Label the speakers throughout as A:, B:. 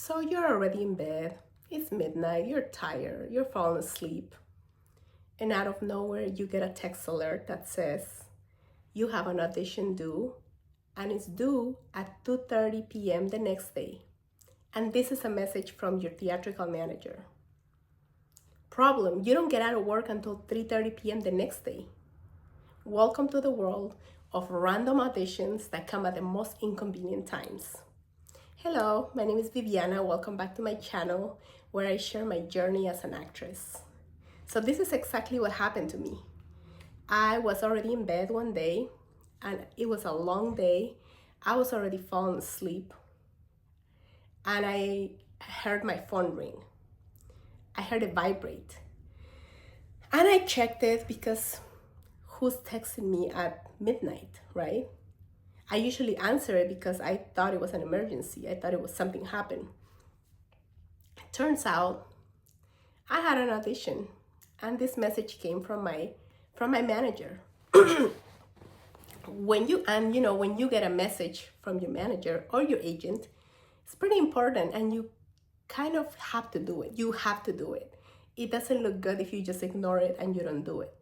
A: So you're already in bed, it's midnight, you're tired, you're falling asleep, and out of nowhere you get a text alert that says you have an audition due, and it's due at 2:30 p.m. the next day. And this is a message from your theatrical manager. Problem, you don't get out of work until 3:30 p.m. the next day. Welcome to the world of random auditions that come at the most inconvenient times. Hello, my name is Viviana. Welcome back to my channel where I share my journey as an actress. So this is exactly what happened to me. I was already in bed one day and it was a long day. I was already falling asleep and I heard my phone ring. I heard it vibrate and I checked it because who's texting me at midnight, right? I usually answer it because I thought it was an emergency. I thought it was something happened. Turns out I had an audition and this message came from my manager. When you get a message from your manager or your agent, it's pretty important and you kind of have to do it. You have to do it. It doesn't look good if you just ignore it and you don't do it.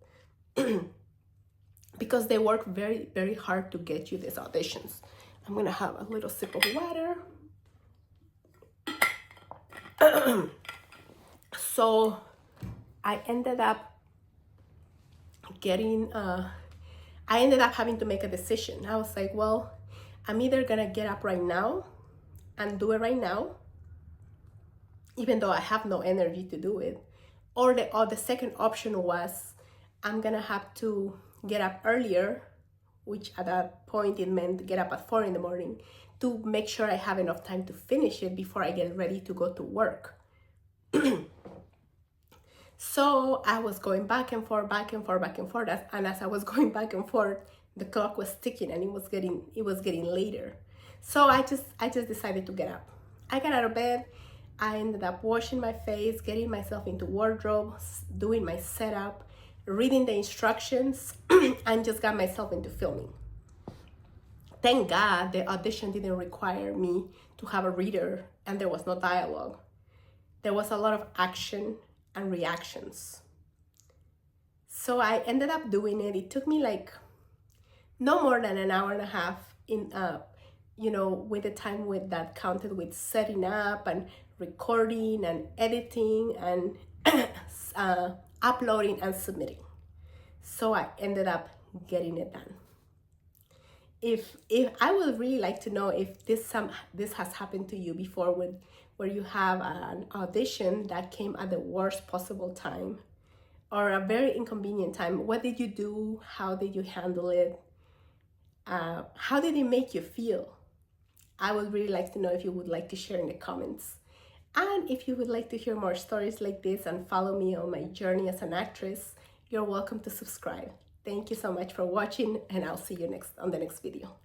A: Because they work very, very hard to get you these auditions. I'm gonna have a little sip of water. So I ended up having to make a decision. I was like, well, I'm either gonna get up right now and do it right now, even though I have no energy to do it, or the second option was I'm gonna have to get up earlier, which at that point it meant get up at 4 in the morning to make sure I have enough time to finish it before I get ready to go to work. So I was going back and forth, and as I was going back and forth, the clock was ticking and it was getting later. So I just decided to get up. I got out of bed. I ended up washing my face, getting myself into wardrobe, doing my setup, reading the instructions, and just got myself into filming. Thank God the audition didn't require me to have a reader and there was no dialogue. There was a lot of action and reactions. So I ended up doing it. It took me like no more than an hour and a half with the time that counted with setting up and recording and editing and uploading and submitting. So I ended up getting it done. If I would really like to know if this has happened to you before, where you have an audition that came at the worst possible time or a very inconvenient time. What did you do? How did you handle it? How did it make you feel? I would really like to know if you would like to share in the comments. And if you would like to hear more stories like this and follow me on my journey as an actress, you're welcome to subscribe. Thank you so much for watching, and I'll see you on the next video.